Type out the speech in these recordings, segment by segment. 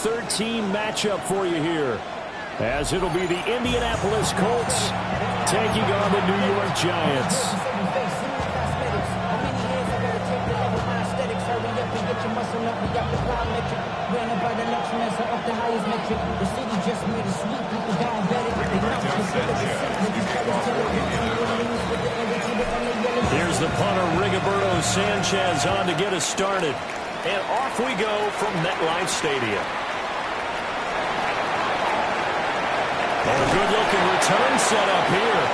13 matchup for you here, as it'll be the Indianapolis Colts taking on the New York Giants. Here's the punter, Rigoberto Sanchez, on to get us started. And off we go from MetLife Stadium. And a good-looking return set up here.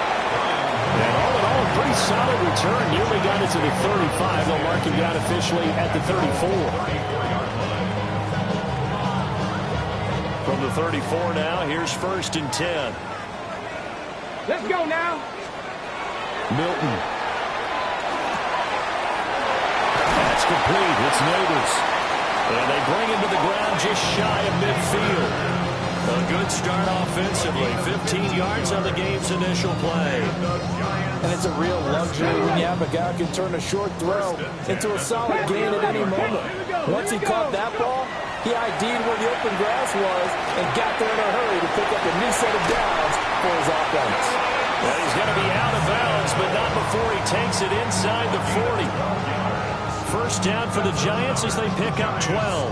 And all in all, a pretty solid return. Nearly got it to the 35. They'll mark him down officially at the 34. From the 34 now, here's 1st and 10. Let's go now. Milton. That's complete. It's Neighbors. And they bring him to the ground just shy of midfield. A good start offensively. 15 yards on the game's initial play. And it's a real luxury when you have a guy who can turn a short throw into a solid gain at any moment. Once he caught that ball, he ID'd where the open grass was and got there in a hurry to pick up a new set of downs for his offense. Well, he's going to be out of bounds, but not before he takes it inside the 40. First down for the Giants as they pick up 12.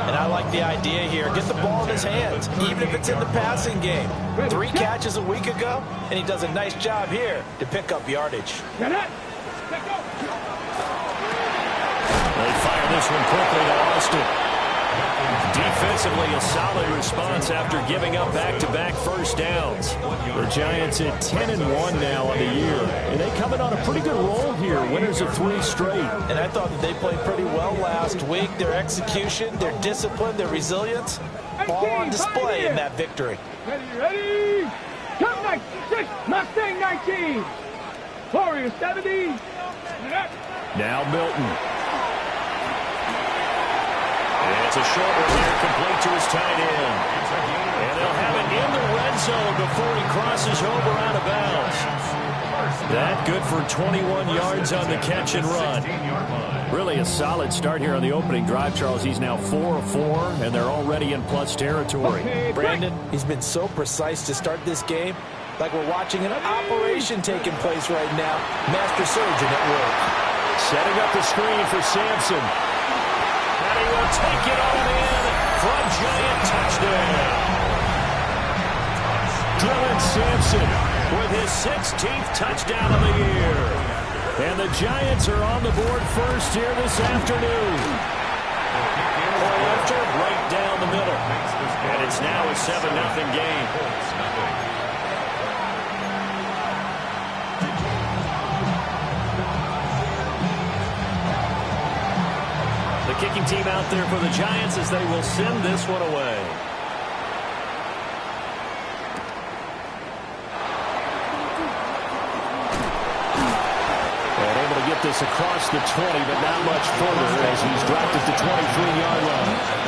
And I like the idea here. Get the ball in his hands, even if it's in the passing game. 3 catches a week ago, and he does a nice job here to pick up yardage. They fire this one quickly to Austin. Defensively, a solid response after giving up back-to-back first downs. The Giants at 10-1 now on the year, and they come in on a pretty good roll here. Winners of 3 straight. And I thought that they played pretty well last week. Their execution, their discipline, their resilience, all on display in that victory. Ready? Come 96, Mustang 19. Warrior 70. Now Milton. And it's a short one here, complete to his tight end. And they'll have it in the red zone before he crosses over out of bounds. That good for 21 yards on the catch and run. Really a solid start here on the opening drive, Charles. He's now 4 of 4, and they're already in plus territory. Brandon, he's been so precise to start this game, like we're watching an operation taking place right now. Master surgeon at work. Setting up the screen for Sampson. And he will take it on in for a Giant touchdown. Dylan Sampson with his 16th touchdown of the year. And the Giants are on the board first here this afternoon. Point after, right down the middle. And it's now a 7-0 game. The kicking team out there for the Giants as they will send this one away. And able to get this across the 20, but not much further as he's dropped at the 23-yard line.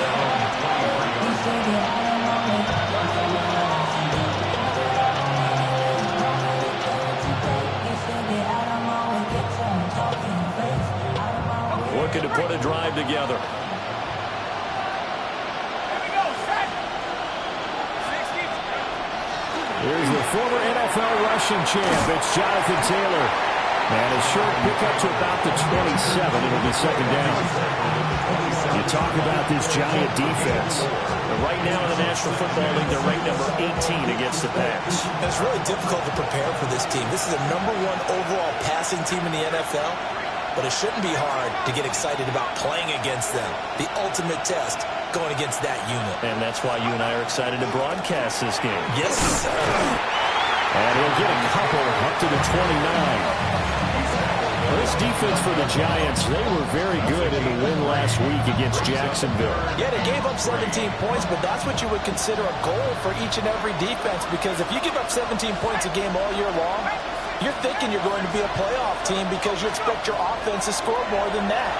Looking to put a drive together. Here's the former NFL rushing champ. It's Jonathan Taylor. And a short pickup to about the 27. It'll be second down. You talk about this Giant defense. Right now in the National Football League, they're ranked number 18 against the pass. It's really difficult to prepare for this team. This is the #1 overall passing team in the NFL. But it shouldn't be hard to get excited about playing against them. The ultimate test going against that unit. And that's why you and I are excited to broadcast this game. Yes, sir. And he'll get a couple up to the 29. This defense for the Giants, they were very good in the win last week against Jacksonville. Yeah, they gave up 17 points, but that's what you would consider a goal for each and every defense, because if you give up 17 points a game all year long, you're thinking you're going to be a playoff team because you expect your offense to score more than that.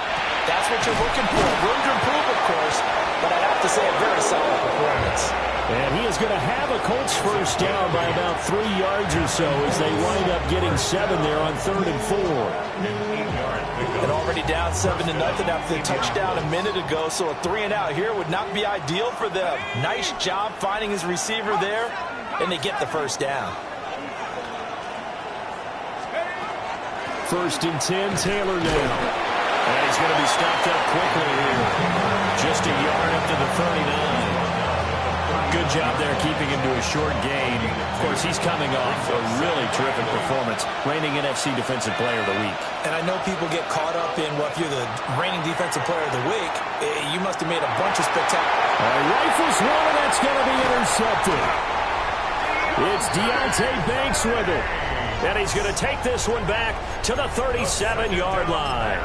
That's what you're looking for. Room to improve, of course, but I'd have to say a very solid performance. And he is going to have a Colts first down by about 3 yards or so as they wind up getting 7 there on 3rd and 4. And already down 7-0 after the touchdown a minute ago, so a 3-and-out here would not be ideal for them. Nice job finding his receiver there, and they get the first down. 1st and 10, Taylor now. And he's going to be stopped up quickly here. Just a yard up to the 39. Good job there keeping him to a short gain. Of course, he's coming off a really terrific performance, reigning NFC Defensive Player of the Week. And I know people get caught up in, well, if you're the reigning Defensive Player of the Week, you must have made a bunch of spectacular. Rifles one, and that's going to be intercepted. It's Deontay Banks with it. And he's going to take this one back to the 37-yard line.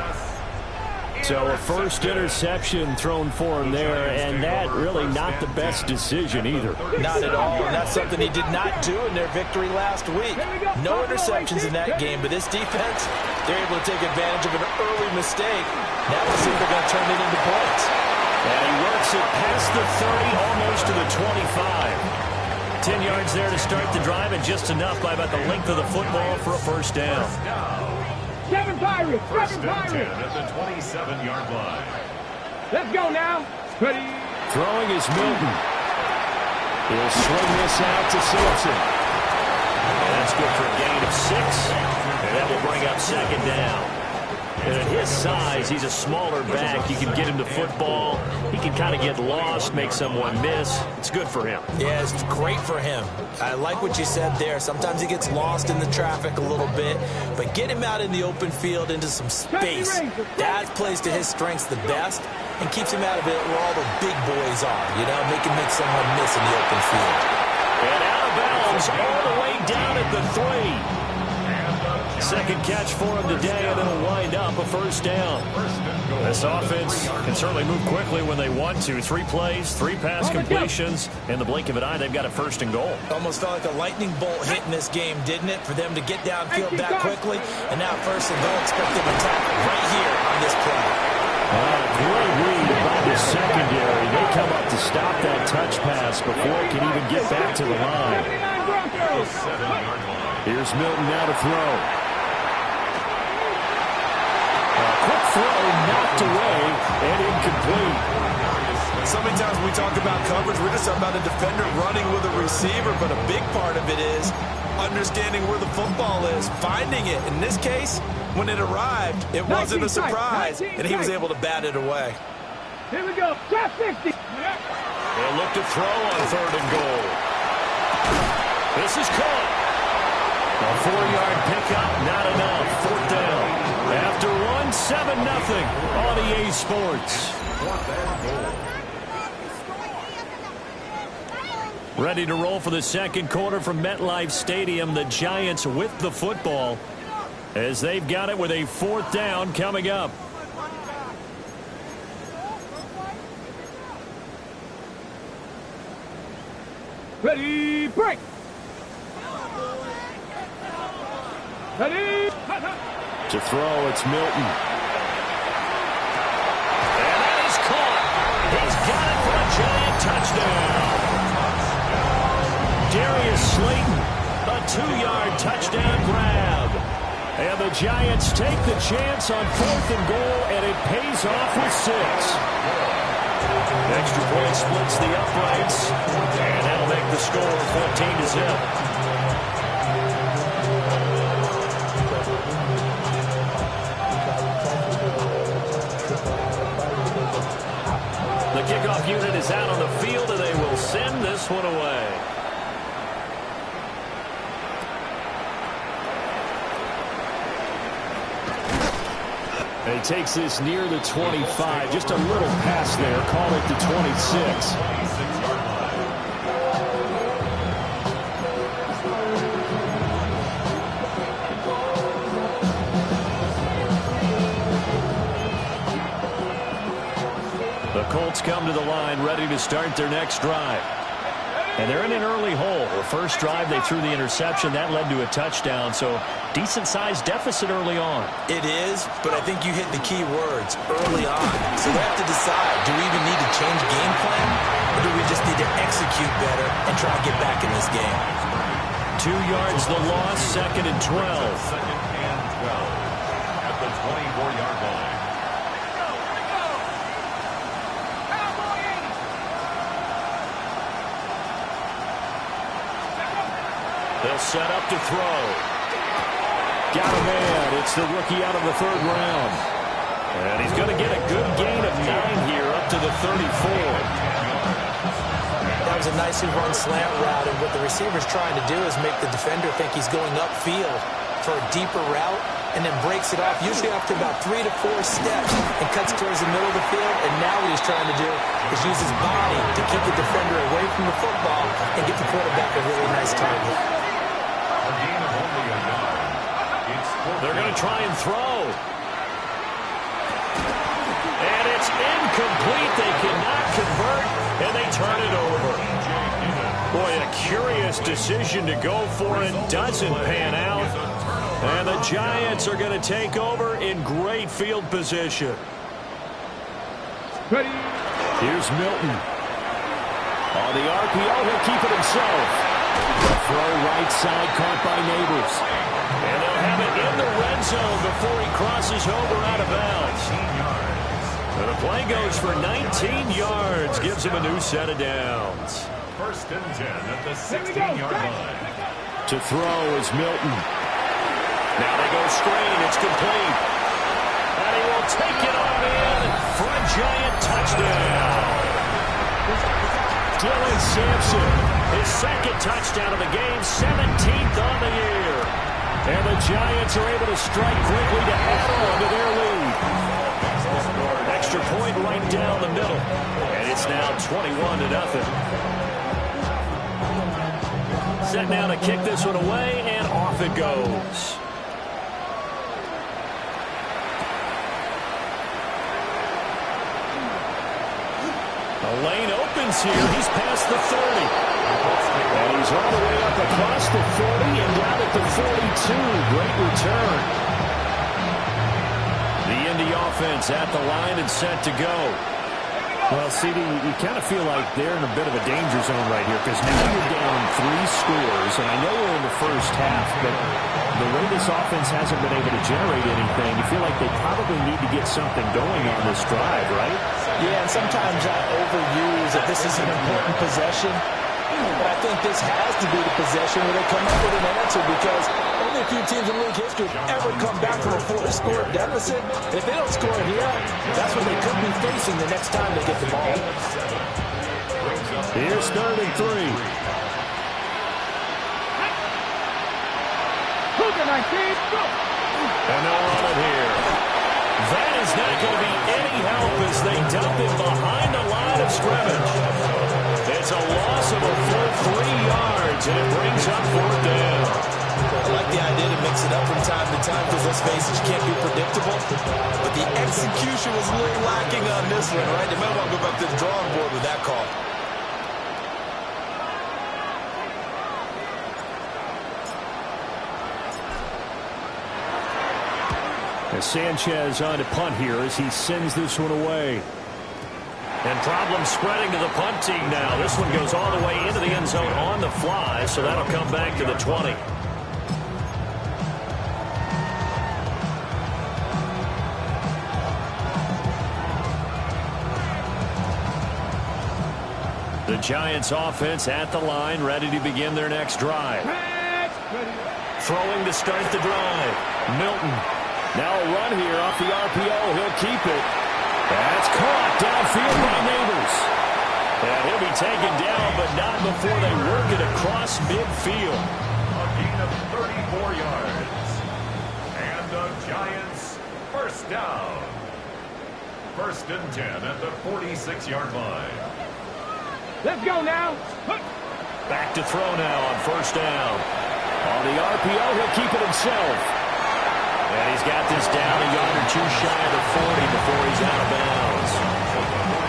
So a first interception thrown for him there, and that really not the best decision either. Not at all, and that's something he did not do in their victory last week. No interceptions in that game, but this defense, they're able to take advantage of an early mistake. Now we'll see if they're going to turn it into points. And he works it past the 30, almost to the 25. 10 yards there to start the drive, and just enough by about the length of the football for a first down. 7 Pirates! 7 Pirates! At the 27-yard line. Let's go now. Ready? Throwing is Milton. He'll swing this out to Simpson. And that's good for a gain of 6. And that will bring up 2nd down. And at his size, he's a smaller back. You can get him the football. He can kind of get lost, make someone miss. It's good for him. Yeah, it's great for him. I like what you said there. Sometimes he gets lost in the traffic a little bit, but get him out in the open field into some space. That plays to his strengths the best and keeps him out of it where all the big boys are, you know, make him make someone miss in the open field. And out of bounds all the way down at the 3. Second catch for him today, and it'll wind up a first down. This offense can certainly move quickly when they want to. 3 plays, 3 pass completions. In the blink of an eye, they've got a 1st and goal. Almost felt like a lightning bolt hit in this game, didn't it? For them to get downfield that quickly. And now 1st and goal, expect them to tackle right here on this play. Great read by the secondary. They come up to stop that touch pass before it can even get back to the line. Here's Milton now to throw. Quick throw knocked away and incomplete. So many times when we talk about coverage, we're just talking about a defender running with a receiver, but a big part of it is understanding where the football is, finding it. In this case, when it arrived, it wasn't a surprise, and he was able to bat it away. Here we go. Top 50. They'll look to throw on 3rd and goal. This is caught. A 4-yard pickup, not enough. 4th down. After 7-0 on EA Sports. Ready to roll for the second quarter from MetLife Stadium. The Giants with the football as they've got it with a 4th down coming up. Ready, break. Ready. To throw, it's Milton. And that is caught. He's got it for a Giant touchdown. Darius Slayton, a 2-yard touchdown grab. And the Giants take the chance on 4th and goal, and it pays off with 6. Extra point splits the uprights, and that'll make the score 14-0. The kickoff unit is out on the field, and they will send this one away. And he takes this near the 25. Just a little pass there. Call it the 26. The Colts come to the line ready to start their next drive. And they're in an early hole. The first drive, they threw the interception. That led to a touchdown, so decent-sized deficit early on. It is, but I think you hit the key words, early on. So they have to decide, do we even need to change game plan, or do we try and get back in this game. 2 yards the loss, 2nd and 12. Second and 12 at the 24-yard line. They'll set up to throw. Got a man. It's the rookie out of the 3rd round. And he's going to get a good gain of 9 here up to the 34. That was a nicely run slant route, and what the receiver's trying to do is make the defender think he's going upfield for a deeper route, and then breaks it off, usually after about 3 to 4 steps, and cuts towards the middle of the field. And now what he's trying to do is use his body to keep the defender away from the football and get the quarterback a really nice target. A gain of only a yard. They're going to try and throw. And it's incomplete. They cannot convert, and they turn it over. Boy, a curious decision to go for it. Doesn't pan out. And the Giants are going to take over in great field position. Ready. Here's Milton. On the RPO, he'll keep it himself. The throw right side caught by Neighbors. And they'll have it in the red zone before he crosses over out of bounds. And the play goes for 19 yards. Gives him a new set of downs. 1st and 10 at the 16-yard line. To throw is Milton. Now they go screen. It's complete. And he will take it on in for a Giant touchdown. Dylan Sampson, his 2nd touchdown of the game, 17th on the year. And the Giants are able to strike quickly to add on to their lead. Extra point right down the middle. And it's now 21-0. Set now to kick this one away, and off it goes. The lane opens here. He's past the 30. And he's all the way up across the 40 and down at the 42. Great return. The Indy offense at the line and set to go. Well, CD, you kind of feel like they're in a bit of a danger zone right here because now you're down 3 scores, and I know we're in the first half, but the way this offense hasn't been able to generate anything, you feel like they probably need to get something going on this drive, right? Yeah, and sometimes I overuse that this is an important possession. But I think this has to be the possession where they come up with an answer, because only a few teams in league history ever come back from a 4-score deficit. If they don't score here, that's what they could be facing the next time they get the ball. Here's 3rd and 3. And they'll run it here. That is not going to be any help as they dump him behind the line of scrimmage. It's a loss of a full 3 yards, and it brings up 4th down. I like the idea to mix it up from time to time because, let's face it, you can't be predictable. But the execution was a little lacking on this one, right? They might want to go back to the drawing board with that call. As Sanchez on to punt here as he sends this one away. And problems spreading to the punt team now. This one goes all the way into the end zone on the fly, so that'll come back to the 20. The Giants offense at the line, ready to begin their next drive. Throwing to start the drive. Milton. Now a run here off the RPO. He'll keep it. That's caught downfield by Neighbors. And he'll be taken down, but not before they work it across midfield. A gain of 34 yards. And the Giants, 1st down. 1st and 10 at the 46-yard line. Let's go now. Back to throw now on 1st down. On the RPO, he'll keep it himself. And he's got this down a yard or 2 shy of the 40 before he's out of bounds.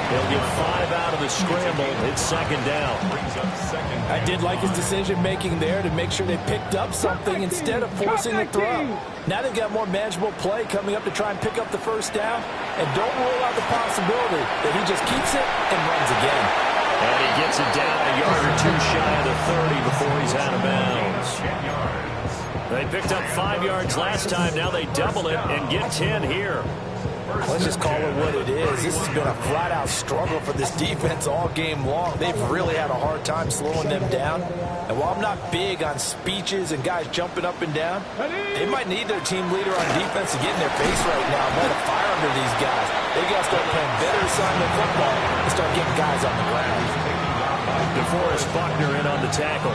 He'll get 5 out of the scramble. It's 2nd down. I did like his decision-making there to make sure they picked up something instead of forcing the throw. Now they've got more manageable play coming up to try and pick up the 1st down. And don't rule out the possibility that he just keeps it and runs again. And he he gets it down a yard or two shy of the 30 before he's out of bounds. They picked up 5 yards last time. Now they double it and get 10 here. Let's just call it what it is. This has been a flat-out struggle for this defense all game long. They've really had a hard time slowing them down. And while I'm not big on speeches and guys jumping up and down, they might need their team leader on defense to get in their face right now and light a fire under these guys. They got to start playing better assignment football and start getting guys on the ground. DeForest Buckner in on the tackle.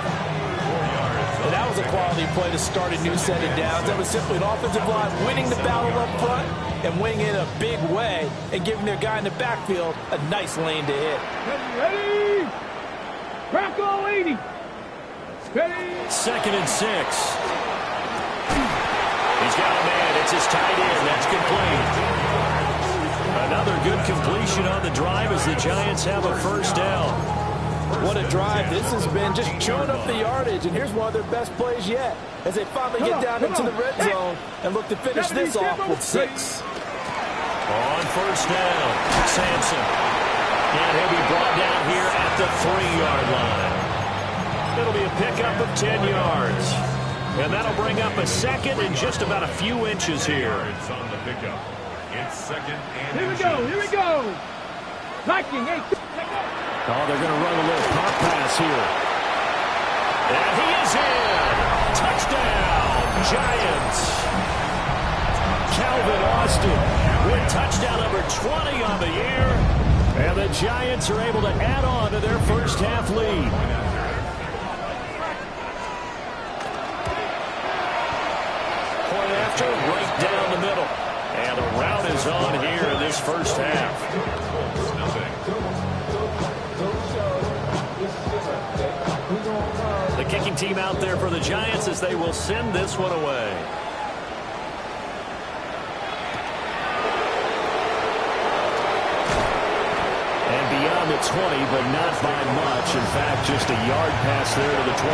And that was a quality play to start a new set of downs. That was simply an offensive line winning the battle up front and winning in a big way and giving their guy in the backfield a nice lane to hit. Ready? Crack all 80. Ready? 2nd and 6. He's got a man. It's his tight end. That's complete. Another good completion on the drive as the Giants have a first down. What a drive this has been, just chewing up the yardage. And here's one of their best plays yet as they finally get down into the red zone and look to finish this off with 6. On first down, Sampson. And he'll be brought down here at the 3-yard line. It'll be a pickup of 10 yards. And that'll bring up a second and just about a few inches here. Yards on the pickup. It's 2nd and Here we go. Here we go. Liking 8. Oh, they're going to run a little pop pass here. And he is in. Touchdown, Giants. Calvin Austin with touchdown number 20 on the year. And the Giants are able to add on to their first half lead. Point after, right down the middle. And the route is on here in this first half. The kicking team out there for the Giants as they will send this one away. And beyond the 20, but not by much. In fact, just a yard pass there to the 21.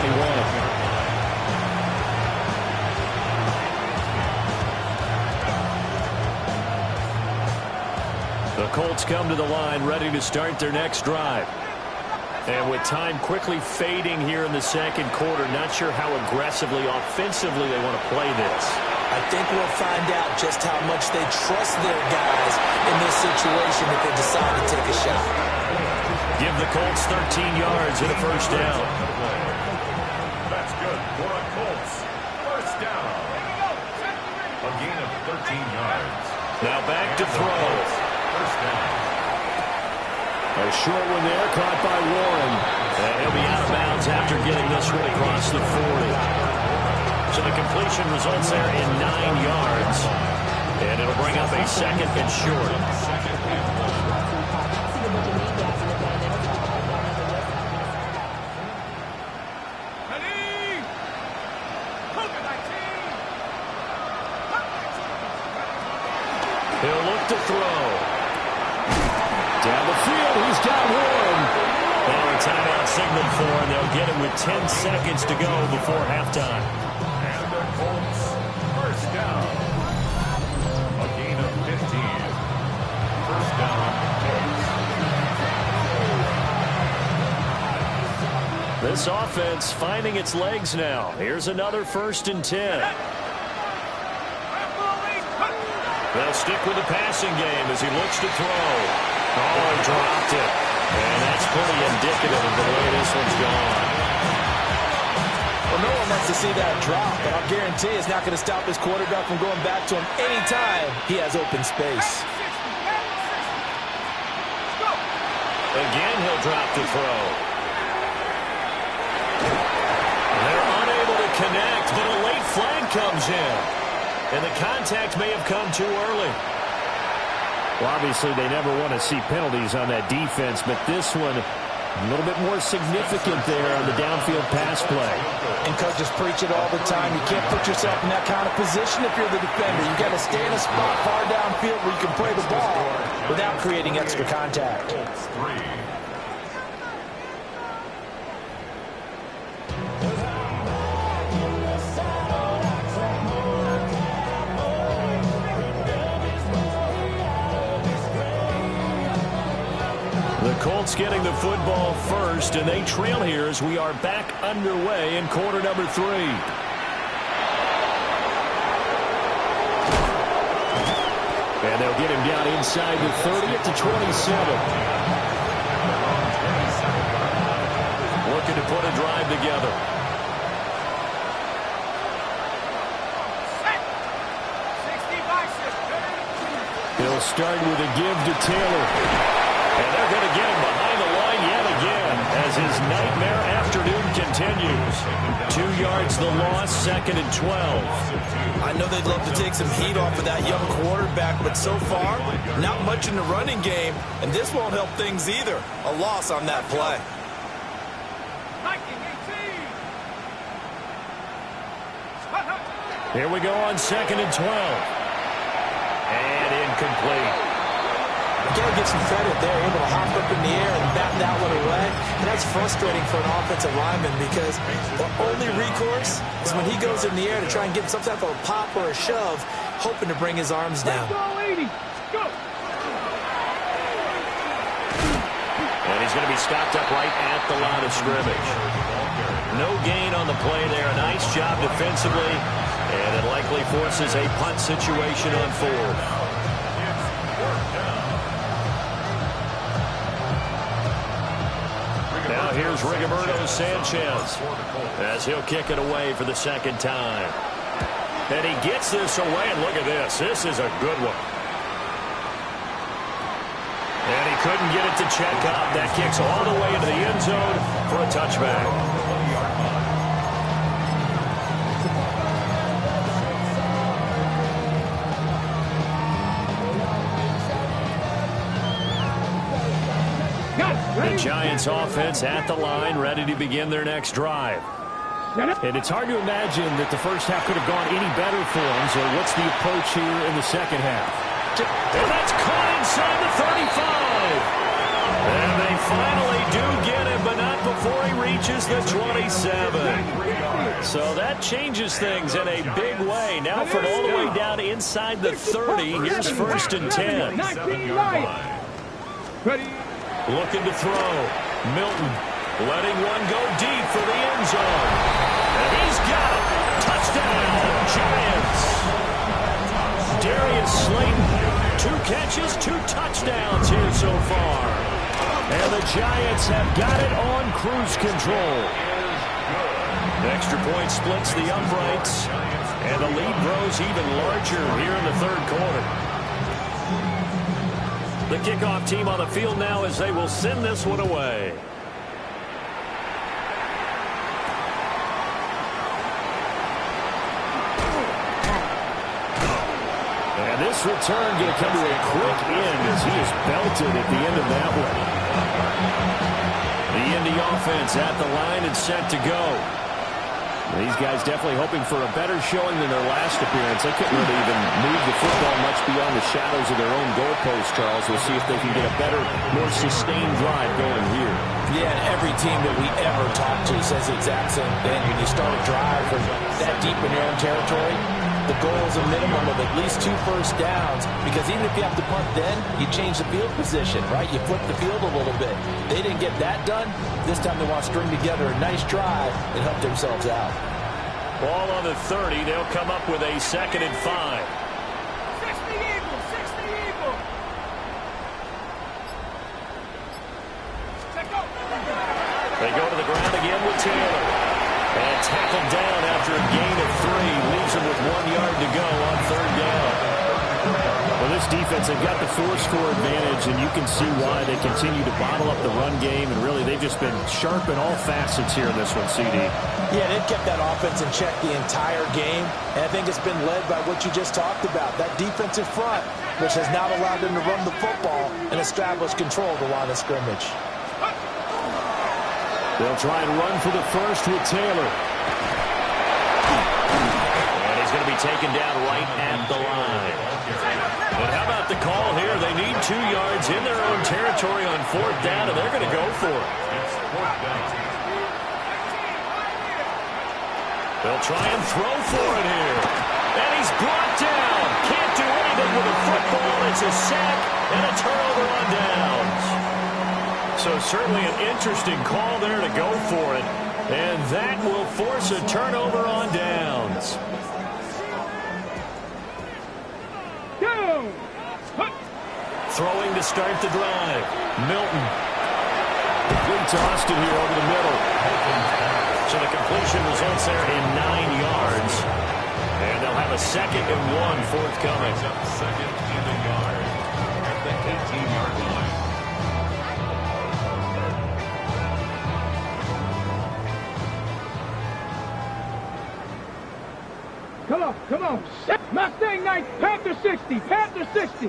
The Colts come to the line ready to start their next drive. And with time quickly fading here in the second quarter, not sure how aggressively, offensively they want to play this. I think we'll find out just how much they trust their guys in this situation if they decide to take a shot. Give the Colts 13 yards and a first down. That's good for a Colts first down. A gain of 13 yards. Now back to throw. First down. A short one there, caught by Warren. And he'll be out of bounds after getting this one across the 40. So the completion results there in 9 yards. And it'll bring up a 2nd and short. He'll look to throw. Down the field, he's got Warren. And a timeout signal for him. They'll get him with 10 seconds to go before halftime. And the Colts first down. A gain of 15. First down, Colts. This offense finding its legs now. Here's another 1st and 10. They'll stick with the passing game as he looks to throw. Oh, he dropped it. And that's pretty indicative of the way this one's gone. Well, no one wants to see that drop, but I'll guarantee it's not going to stop his quarterback from going back to him anytime he has open space. Again, he'll drop to throw. They're unable to connect, but a late flag comes in. And the contact may have come too early. Well, obviously, they never want to see penalties on that defense, but this one, a little bit more significant there on the downfield pass play. And coaches preach it all the time. You can't put yourself in that kind of position if you're the defender. You've got to stay in a spot far downfield where you can play the ball without creating extra contact. Giants getting the football first, and they trail here as we are back underway in quarter number 3. And they'll get him down inside the 30 at the 27. Looking to put a drive together. He'll start with a give to Taylor. And they're going to get him behind the line yet again as his nightmare afternoon continues. 2 yards the loss, 2nd and 12. I know they'd love to take some heat off of that young quarterback, but so far, not much in the running game, and this won't help things either. A loss on that play. Here we go on 2nd and 12. And incomplete. You got to give some credit there, able to hop up in the air and bat that one away. And that's frustrating for an offensive lineman because the only recourse is when he goes in the air to try and get some type of a pop or a shove, hoping to bring his arms down. And he's going to be stopped up right at the line of scrimmage. No gain on the play there. A nice job defensively. And it likely forces a punt situation on 4th. Now here's Rigoberto Sanchez as he'll kick it away for the 2nd time. And he gets this away, and look at this. This is a good one. And he couldn't get it to check up. That kicks all the way into the end zone for a touchback. The Giants offense at the line, ready to begin their next drive. And it's hard to imagine that the first half could have gone any better for them. So what's the approach here in the second half? And that's caught inside the 35. And they finally do get him, but not before he reaches the 27. So that changes things in a big way. Now from all the way down inside the 30, here's 1st and 10. Looking to throw. Milton letting one go deep for the end zone. And he's got it. Touchdown, Giants. Darius Slayton, 2 catches, 2 touchdowns here so far. And the Giants have got it on cruise control. Extra point splits the uprights. And the lead grows even larger here in the 3rd quarter. The kickoff team on the field now as they will send this one away. And this return going to come to a quick end as he is belted at the end of that one. The Indy offense at the line and set to go. These guys definitely hoping for a better showing than their last appearance. They couldn't really even move the football much beyond the shadows of their own goalpost, Charles. We'll see if they can get a better, more sustained drive going here. Yeah, and every team that we ever talk to says the exact same thing. When you start a drive from that deep in your own territory, the goal is a minimum of at least 2 first downs, because even if you have to punt then, you change the field position, right? You flip the field a little bit. They didn't get that done. This time they want to string together a nice drive and help themselves out. Ball on the 30. They'll come up with a 2nd and 5. 60 Eagles, 60 Eagles. They go to the ground again with Taylor. And tackled down after a gain of 3. Leaves him with 1 yard to go on 3rd down. Well, this defense, they've got the 4-score advantage, and you can see why they continue to bottle up the run game. And really, they've just been sharp in all facets here in this one, CD. Yeah, they've kept that offense in check the entire game. And I think it's been led by what you just talked about, that defensive front, which has not allowed them to run the football and establish control of the line of scrimmage. They'll try and run for the first with Taylor. And he's going to be taken down right at the line. But how about the call here? They need 2 yards in their own territory on 4th down, and they're going to go for it. They'll try and throw for it here. And he's brought down. Can't do anything with the football. It's a sack and a turnover on downs. So certainly an interesting call there to go for it. And that will force a turnover on downs. Throwing to start the drive. Milton. Quickly tossed it here over the middle. So the completion results there in 9 yards. And they'll have a 2nd and 1 forthcoming. Second and a yard at the 18-yard line. Come on. Mustang 9, Panther 60, Panther 60.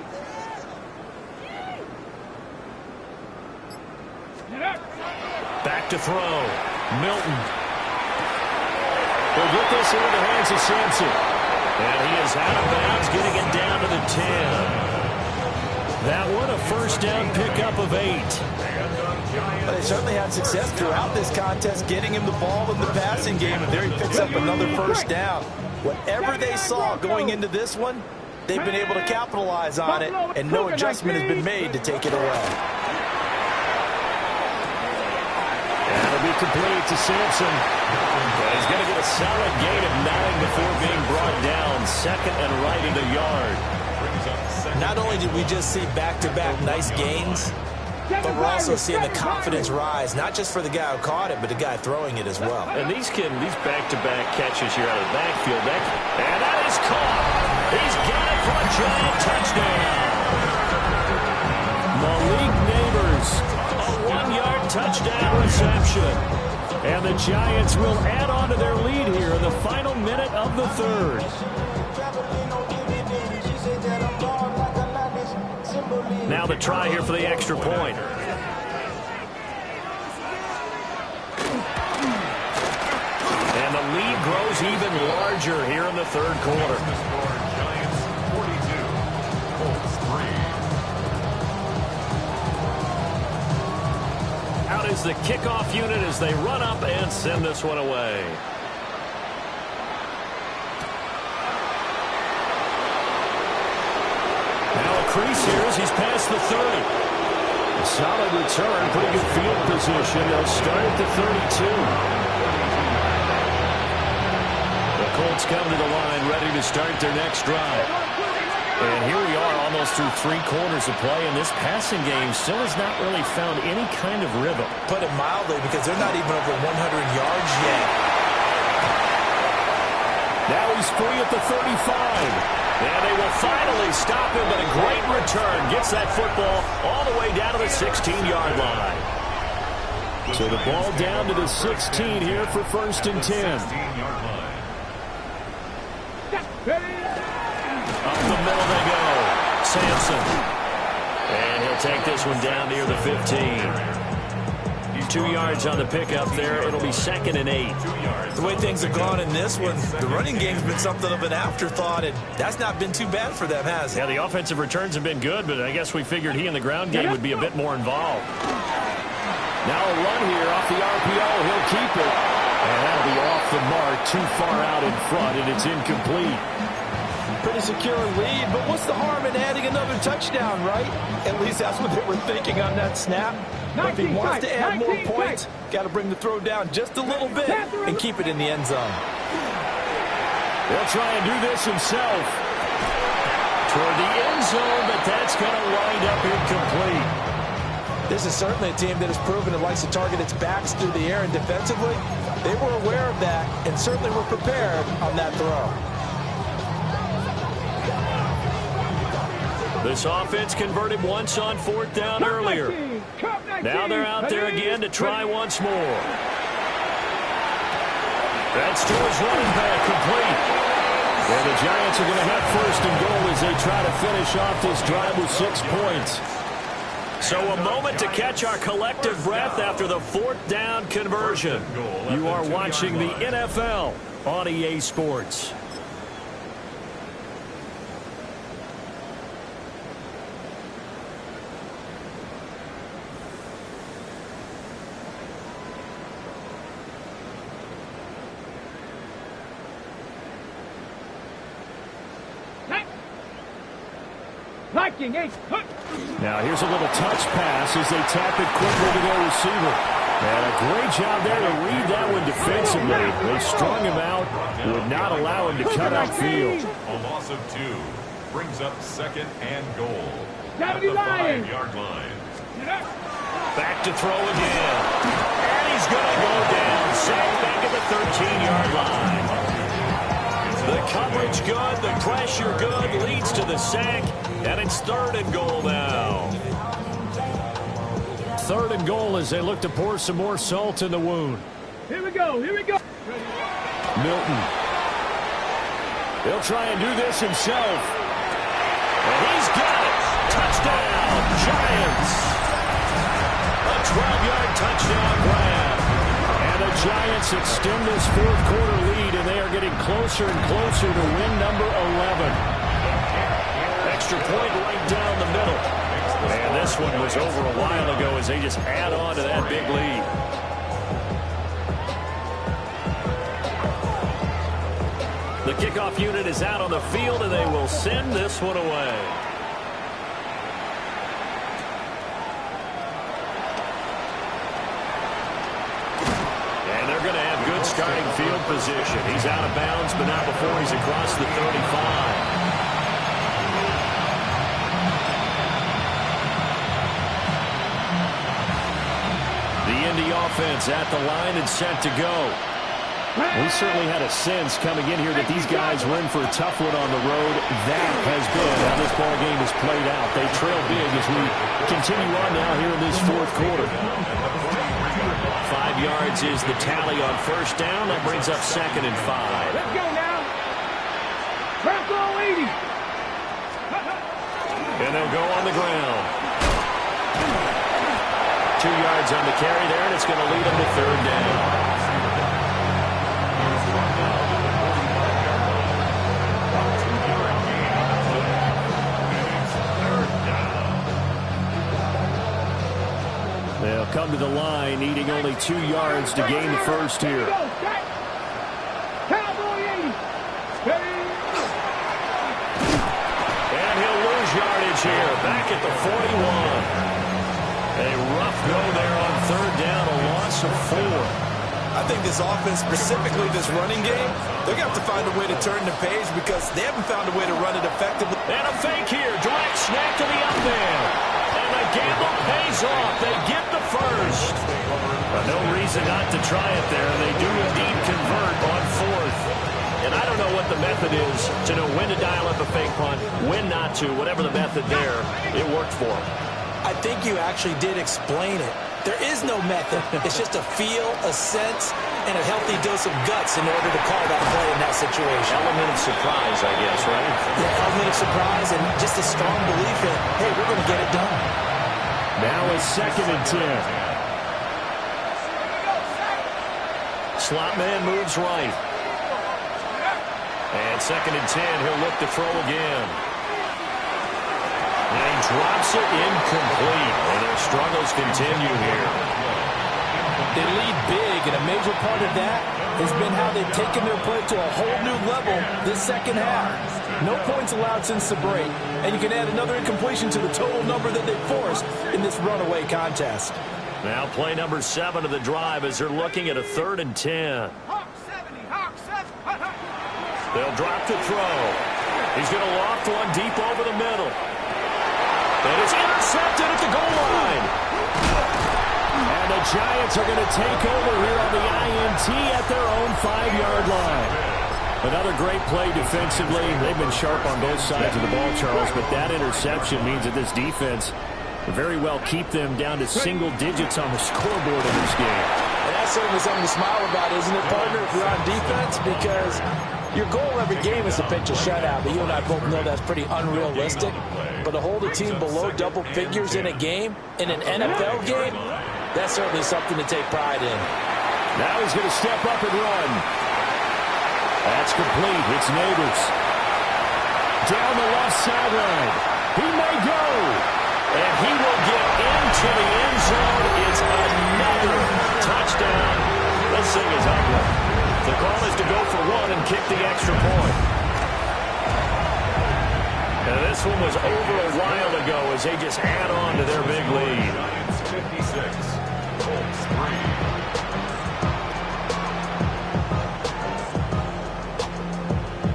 Back to throw. Milton. He'll get this into the hands of Sampson. And he is out of bounds, getting it down to the 10. That one a first down pickup of 8. They certainly had success throughout this contest, getting him the ball in the passing game, and there he picks up another first down. Whatever they saw going into this one, they've been able to capitalize on it, and no adjustment has been made to take it away. That'll be complete to Sampson. He's going to get a solid gain of 9 before being brought down. 2nd and right in the yard. Not only did we just see back-to-back nice gains, but we're also seeing the confidence rise, not just for the guy who caught it, but the guy throwing it as well. And these back-to-back catches here out of the backfield. And that is caught. He's got it for a giant touchdown. Malik Neighbors, a 1-yard touchdown reception. And the Giants will add on to their lead here in the final minute of the 3rd. Now the try here for the extra point. And the lead grows even larger here in the 3rd quarter. Giants 42, Colts 3. Out is the kickoff unit as they run up and send this one away. Now a crease here as he's past the 30. A solid return, pretty good field position. They'll start at the 32. The Colts come to the line, ready to start their next drive. And here we are almost through 3 quarters of play, and this passing game still has not really found any kind of rhythm. Put it mildly, because they're not even over 100 yards yet. Now he's free at the 35. And they will finally stop him, but a great return. Gets that football all the way down to the 16-yard line. So the ball down to the 16 here for 1st and 10. 16-yard line. Up the middle they go. Sampson. And he'll take this one down near the 15. 2 yards on the pickup there. It'll be 2nd and 8. The way things have gone in this one, the running game's been something of an afterthought, and that's not been too bad for them, has it? Yeah, the offensive returns have been good, but I guess we figured he in the ground game would be a bit more involved. Now a run here off the RPO. He'll keep it. And that'll be off the mark, too far out in front, and it's incomplete. Pretty secure lead, but what's the harm in adding another touchdown, right? At least that's what they were thinking on that snap. If he wants to add more points, got to bring the throw down just a little bit and keep it in the end zone. He'll try and do this himself. Toward the end zone, but that's going to wind up incomplete. This is certainly a team that has proven it likes to target its backs through the air, and defensively, they were aware of that and certainly were prepared on that throw. This offense converted once on 4th down earlier. Now they're out there again to try once more. That's to his running back, complete. And the Giants are going to have 1st and goal as they try to finish off this drive with 6 points. So a moment to catch our collective breath after the 4th down conversion. You are watching the NFL on EA Sports. Liking eight. Now here's a little touch pass as they tap it quickly to their receiver. And a great job there to read that one defensively. They strung him out, would not allow him to cut outfield. A loss of 2 brings up 2nd and goal at Daddy the Lion. 5-yard line. Back to throw again. And he's going to go down. Sacked back at the 13-yard line. The coverage good, the pressure good, leads to the sack, and it's 3rd and goal now. 3rd and goal as they look to pour some more salt in the wound. Here we go. Here we go. Milton. He'll try and do this himself. And he's got it. Touchdown, Giants. A 12-yard touchdown grab. And the Giants extend this 4th quarter lead, and they are getting closer and closer to win number 11. Extra point right down the middle. And this one was over a while ago as they just add on to that big lead. The kickoff unit is out on the field, and they will send this one away. And they're going to have good starting field position. He's out of bounds, but not before he's across the 35. The offense at the line and set to go. We certainly had a sense coming in here that these guys were in for a tough one on the road. That has been how this ball game has played out. They trail big as we continue on now here in this 4th quarter. 5 yards is the tally on 1st down. That brings up 2nd and 5. Let's go now. Bronco 80. And they'll go on the ground. 2 yards on the carry there, and it's going to lead them to 3rd down. They'll come to the line, needing only 2 yards to gain the first here. Cowboy 80. And he'll lose yardage here, back at the 41. A rough go there on 3rd down, a loss of 4. I think this offense, specifically this running game, they're going to have to find a way to turn the page because they haven't found a way to run it effectively. And a fake here, direct snap to the up man. And the gamble pays off. They get the first. No reason not to try it there. They do indeed convert on 4th. And I don't know what the method is to know when to dial up a fake punt, when not to, whatever the method there, it worked for them. I think you actually did explain it. There is no method. It's just a feel, a sense, and a healthy dose of guts in order to call that play in that situation. Element of surprise, I guess, right? Yeah, element of surprise and just a strong belief in, hey, we're going to get it done. Now it's 2nd and 10. Slot man moves right. And 2nd and 10, he'll look to throw again. And he drops it incomplete. And their struggles continue here. They lead big, and a major part of that has been how they've taken their play to a whole new level this 2nd half. No points allowed since the break, and you can add another incompletion to the total number that they forced in this runaway contest. Now play number 7 of the drive as they're looking at a 3rd and 10. Hawk 70. Hawk 70. They'll drop the throw. He's going to loft one deep over the middle. And it's intercepted at the goal line. And the Giants are going to take over here on the INT at their own 5-yard line. Another great play defensively. They've been sharp on both sides of the ball, Charles, but that interception means that this defense will very well keep them down to single digits on the scoreboard in this game. And that's certainly something to smile about, isn't it, partner, if you're on defense? Because your goal every game is to pitch a shutout, but you and I both know that's pretty unrealistic. But to hold a team below double figures in a game, in an NFL game, that's certainly something to take pride in. Now he's going to step up and run. That's complete. It's Neighbors. Down the left sideline. He may go. And he will get into the end zone. It's another touchdown. This thing is ugly. The call is to go for 1 and kick the extra point. And this one was over a while ago as they just add on to their big lead. Giants 56, Colts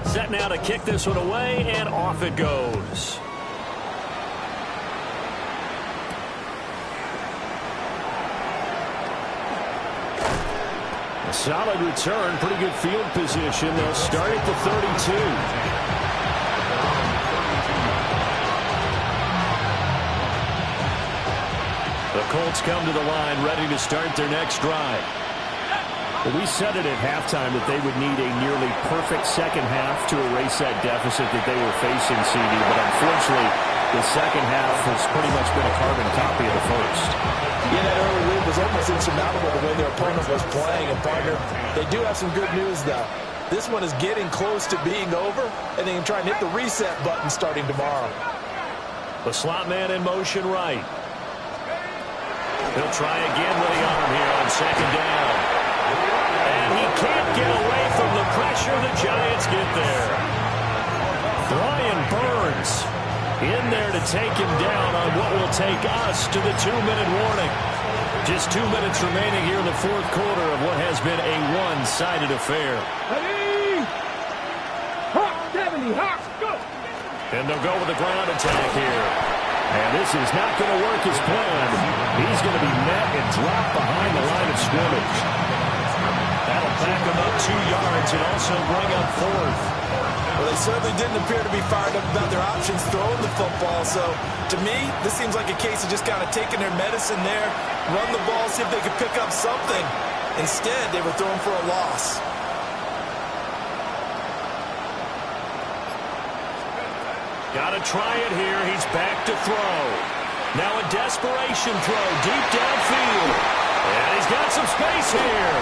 3. Set now to kick this one away, and off it goes. A solid return, pretty good field position. They'll start at the 32. The Colts come to the line ready to start their next drive. Well, we said it at halftime that they would need a nearly perfect second half to erase that deficit that they were facing, CD. But unfortunately, the second half has pretty much been a carbon copy of the first. Yeah, that early lead was almost insurmountable the way their opponent was playing. And, partner, they do have some good news, though. This one is getting close to being over, and they can try and hit the reset button starting tomorrow. The slot man in motion right. He'll try again with the arm here on second down. And he can't get away from the pressure. The Giants get there. Brian Burns in there to take him down on what will take us to the 2-minute warning. Just 2 minutes remaining here in the fourth quarter of what has been a one-sided affair. Ready? Hawk 70, Hawks, go! And they'll go with the ground attack here. And this is not going to work as planned. He's going to be met and dropped behind the line of scrimmage. That'll back him up 2 yards and also bring up fourth. Well, they certainly didn't appear to be fired up about their options throwing the football. So, to me, this seems like a case of just kind of taking their medicine there, run the ball, see if they could pick up something. Instead, they were throwing for a loss. Got to try it here. He's back to throw. Now a desperation throw deep downfield. And he's got some space here.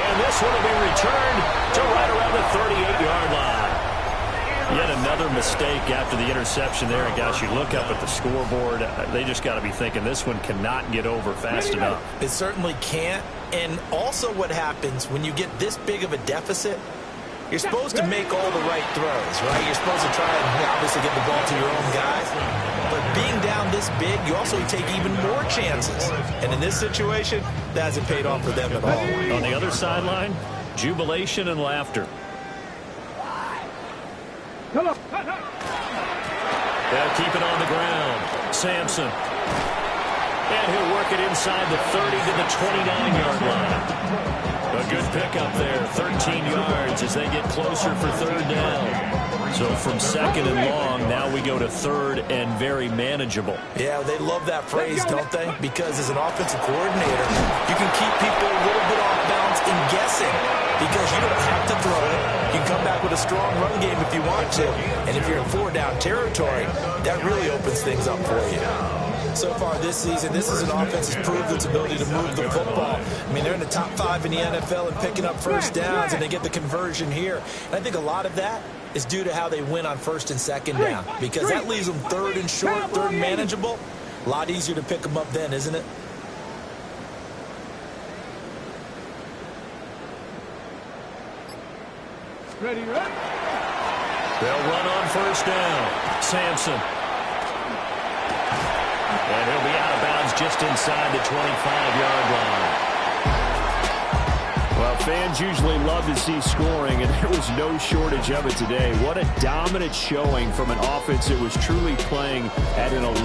And this one will be returned to right around the 38-yard line. Yet another mistake after the interception there. And gosh, you look up at the scoreboard, they just got to be thinking this one cannot get over fast enough. It certainly can't. And also what happens when you get this big of a deficit, you're supposed to make all the right throws, right? You're supposed to try and obviously get the ball to your own guys. But being down this big, you also take even more chances. And in this situation, that hasn't paid off for them at all. On the other sideline, jubilation and laughter. Come on. They'll keep it on the ground. Sampson. And he'll work it inside the 30 to the 29-yard line. A good pickup there, 13 yards as they get closer for third down. So from second and long, now we go to third and very manageable. Yeah, they love that phrase, don't they? Because as an offensive coordinator, you can keep people a little bit off balance and guessing because you don't have to throw it. You can come back with a strong run game if you want to. And if you're in 4-down territory, that really opens things up for you. So far this season, this is an offense that's proved its ability to move the football. I mean, they're in the top 5 in the NFL and picking up first downs, and they get the conversion here. And I think a lot of that is due to how they win on first and second down, because that leaves them third and short, third and manageable. A lot easier to pick them up then, isn't it? Ready? They'll run on first down. Sampson. And he'll be out of bounds just inside the 25-yard line. Well, fans usually love to see scoring, and there was no shortage of it today. What a dominant showing from an offense that was truly playing at an elite